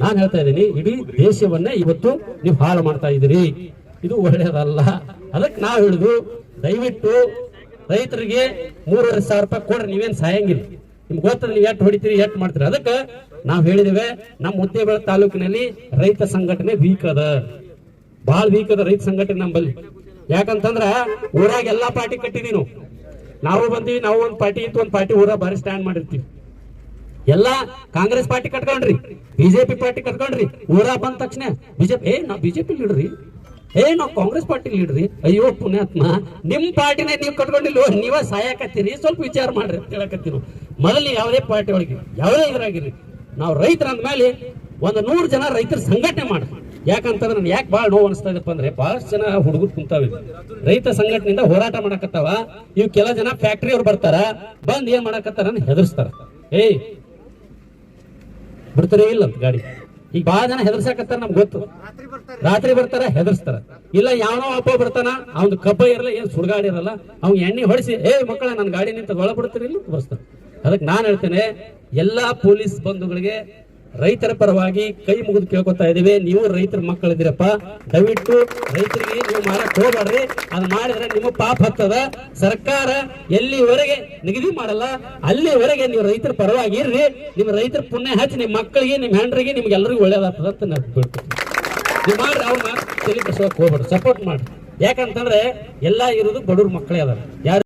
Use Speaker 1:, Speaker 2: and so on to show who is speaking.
Speaker 1: ನಾನು ಹೇಳ್ತಾ ಇದ್ದೀನಿ, ಇಡೀ ದೇಶವನ್ನ ಇವತ್ತು ನೀವು ಹಾಳು ಮಾಡ್ತಾ ಇದ್ದೀರಿ, ಇದು ಒಳ್ಳೆಯದಲ್ಲ. ಅದಕ್ಕೆ ನಾವು ಹೇಳಿದು, ದಯವಿಟ್ಟು ರೈತರಿಗೆ 3,500 ರೂಪಾಯಿ ಕೊಡ್ರಿ, ನೀವೇನ್ ಸಾಯಂಗಿಲ್ಲ, ನಿಮ್ಗೆ ಗೊತ್ತದ ನೀವು ಎಷ್ಟು ಹೊಡಿತೀರಿ ಎಷ್ಟು ಮಾಡ್ತೀರಿ. ಅದಕ್ಕೆ ನಾವು ಹೇಳಿದೇವೆ, ನಮ್ಮ ಮುದ್ದೇಬೇಳೆ ತಾಲೂಕಿನಲ್ಲಿ ರೈತ ಸಂಘಟನೆ ವೀಕ್ ಅದ, ಬಹಳ ವೀಕ್ ಅದ ರೈತ ಸಂಘಟನೆ ನಮ್ಮಲ್ಲಿ. ಯಾಕಂತಂದ್ರ ಊರಾಗ ಎಲ್ಲಾ ಪಾರ್ಟಿ ಕಟ್ಟಿದೀವಿ ನಾವು ಬಂದೀವಿ, ನಾವು ಒಂದ್ ಪಾರ್ಟಿ ಇತ್ತು, ಒಂದ್ ಪಾರ್ಟಿ ಊರ ಬಾರಿ ಸ್ಟ್ಯಾಂಡ್ ಮಾಡಿರ್ತೀವಿ. ಎಲ್ಲಾ ಕಾಂಗ್ರೆಸ್ ಪಾರ್ಟಿ ಕಟ್ಕೊಂಡ್ರಿ, ಬಿಜೆಪಿ ಪಾರ್ಟಿ ಕಟ್ಕೊಂಡ್ರಿ, ಊರ ಬಂದ ತಕ್ಷಣ ಬಿಜೆಪಿ ನಾವ್ ಬಿಜೆಪಿ ಲೀಡ್ರಿ, ನಾವ್ ಕಾಂಗ್ರೆಸ್ ಪಾರ್ಟಿ ಲೀಡ್ರಿ. ಅಯ್ಯೋ ಪುಣ್ಯಾತ್ಮ, ನಿಮ್ ಪಾರ್ಟಿನೇ ನೀವು ಕಟ್ಕೊಂಡಿಲ್ವ, ನೀವ ಸಾಯಕತ್ತೀರಿ, ಸ್ವಲ್ಪ ವಿಚಾರ ಮಾಡ್ರಿ ಅಂತ ಹೇಳಕತ್ತೀವಿ. ಮೊದಲು ಯಾವುದೇ ಪಾರ್ಟಿ ಒಳಗೆ ಯಾವುದೇ ಇದ್ರಾಗಿರ್ರಿ, ನಾವು ರೈತರ ಅಂದ್ಮೇಲೆ 100 ಜನ ರೈತರ ಸಂಘಟನೆ ಮಾಡ್ರಿ. ಯಾಕಂತಂದ್ರೆ ಯಾಕೆ ಬಹಳ ನೋವು ಅನಿಸ್ತಾ ಇದಪ್ಪ ಅಂದ್ರೆ, ಬಹಳಷ್ಟು ಜನ ಹುಡುಗರು ಕುಂತಾವೆ ರೈತ ಸಂಘಟನೆಯಿಂದ ಹೋರಾಟ ಮಾಡಕತ್ತಾವ. ಇವ್ ಕೆಲ ಜನ ಫ್ಯಾಕ್ಟ್ರಿ ಅವ್ರು ಬರ್ತಾರ, ಬಂದ್ ಏನ್ ಮಾಡಕತ್ತಾರ ಹೆದರ್ಸ್ತಾರ, ಬಿಡ್ತಾರೆ ಇಲ್ಲ ಅಂತ ಗಾಡಿ. ಈಗ ಬಹಳ ಜನ ಹೆದರ್ಸಾಕತ್ತಾರ, ನಮ್ಗೆ ಗೊತ್ತು. ರಾತ್ರಿ ಬರ್ತಾರ ಹೆದರ್ಸ್ತಾರ, ಇಲ್ಲ ಯಾವನೋ ಒಬ್ಬ ಬರ್ತಾನ, ಅವ್ನ ಕಬ್ಬ ಇರಲ್ಲ, ಏನ್ ಸುಡ್ಗಾಡಿ ಇರಲ್ಲ, ಅವ್ನ್ ಎಣ್ಣೆ ಹೊಡಿಸಿ ಮಕ್ಕಳ ನನ್ನ ಗಾಡಿ ನಿಂತ ಒಳ ಬಿಡ್ತೀರಿ ಇಲ್ಲ ಬರ್ಸ್ತಾರ. ಅದಕ್ಕೆ ನಾನು ಹೇಳ್ತೇನೆ, ಎಲ್ಲಾ ಪೊಲೀಸ್ ಬಂಧುಗಳಿಗೆ ರೈತರ ಪರವಾಗಿ ಕೈ ಮುಗಿದು ಕೇಳ್ಕೊತಾ ಇದೀವಿ, ನೀವು ರೈತರ ಮಕ್ಕಳಿದ್ದೀರಪ್ಪ, ದಯವಿಟ್ಟು ರೈತರಿಗೆ ನೀವು ಮಾಡಕ್ ಹೋಗ್ಬೇಡ್ರಿ. ಅದ್ ಮಾಡಿದ್ರೆ ನಿಮ್ಮ ಪಾಪ ಹತ್ತದ. ಸರ್ಕಾರ ಎಲ್ಲಿವರೆಗೆ ನಿಗದಿ ಮಾಡಲ್ಲ ಅಲ್ಲಿವರೆಗೆ ನೀವು ರೈತರ ಪರವಾಗಿ ಇರ್ರಿ. ನಿಮ್ಮ ರೈತರ ಪುಣ್ಯ ಹಚ್ಚಿ ನಿಮ್ಮ ಮಕ್ಕಳಿಗೆ, ನಿಮ್ಮ ಹೆಂಡ್ರಿಗೆ, ನಿಮ್ಗೆಲ್ಲರಿಗೂ ಒಳ್ಳೇದಾಗ್ತದ ಅಂತ ನಾನು ಬಿಡ್ತೀನಿ. ನೀವು ಮಾಡ್ರಿ, ಅವ್ರನ್ನ ತಲೆ ಕೆಡಿಸೋಕೆ ಹೋಗ್ಬೇಡ್ರಿ, ಸಪೋರ್ಟ್ ಮಾಡ್ರಿ. ಯಾಕಂತಂದ್ರೆ ಎಲ್ಲಾ ಇರೋದು ಬಡವ್ರ ಮಕ್ಕಳೇ ಅದಾರ. ಯಾರು